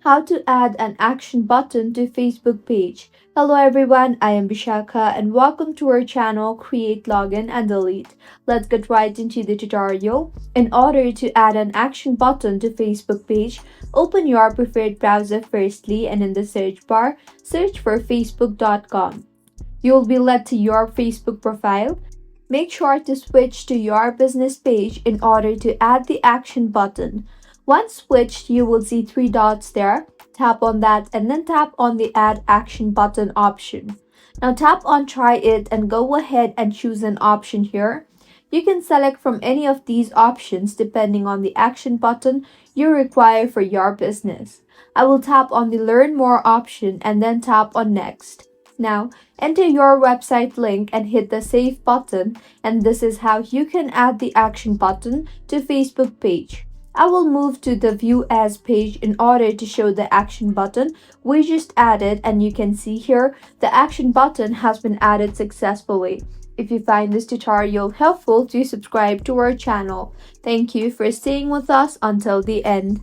How to add an action button to Facebook page. Hello everyone, I am Vishaka and welcome to our channel Create Login and Delete. Let's get right into the tutorial. In order to add an action button to Facebook page, open your preferred browser firstly and in the search bar, search for facebook.com. You'll be led to your Facebook profile. Make sure to switch to your business page in order to add the action button. Once switched, you will see three dots there. Tap on that and then tap on the Add Action button option. Now tap on Try It and go ahead and choose an option here. You can select from any of these options depending on the action button you require for your business. I will tap on the Learn More option and then tap on Next. Now, enter your website link and hit the Save button, and this is how you can add the action button to Facebook page. I will move to the View As page in order to show the action button we just added, and you can see here the action button has been added successfully. If you find this tutorial helpful, do subscribe to our channel. Thank you for staying with us until the end.